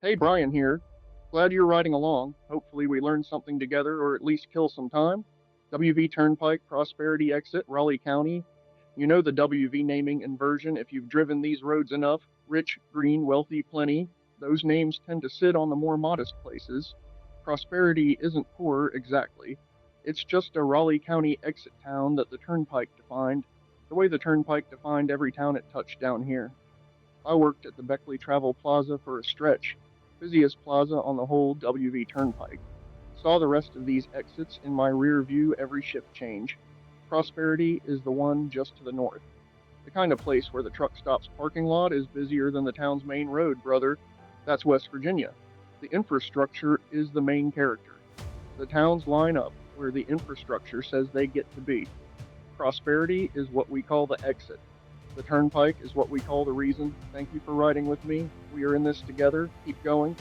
Hey, Brian here. Glad you're riding along. Hopefully, we learn something together or at least kill some time. WV Turnpike, Prosperity Exit, Raleigh County. You know the WV naming inversion if you've driven these roads enough. Rich, green, wealthy, plenty. Those names tend to sit on the more modest places. Prosperity isn't poor exactly. It's just a Raleigh County exit town that the Turnpike defined, the way the Turnpike defined every town it touched down here. I worked at the Beckley Travel Plaza for a stretch, busiest plaza on the whole WV Turnpike. Saw the rest of these exits in my rear view every shift change. Prosperity is the one just to the north. The kind of place where the truck stop's parking lot is busier than the town's main road, brother. That's West Virginia. The infrastructure is the main character. The towns line up where the infrastructure says they get to be. Prosperity is what we call the exit. The Turnpike is what we call the reason. Thank you for riding with me. We are in this together. Keep going.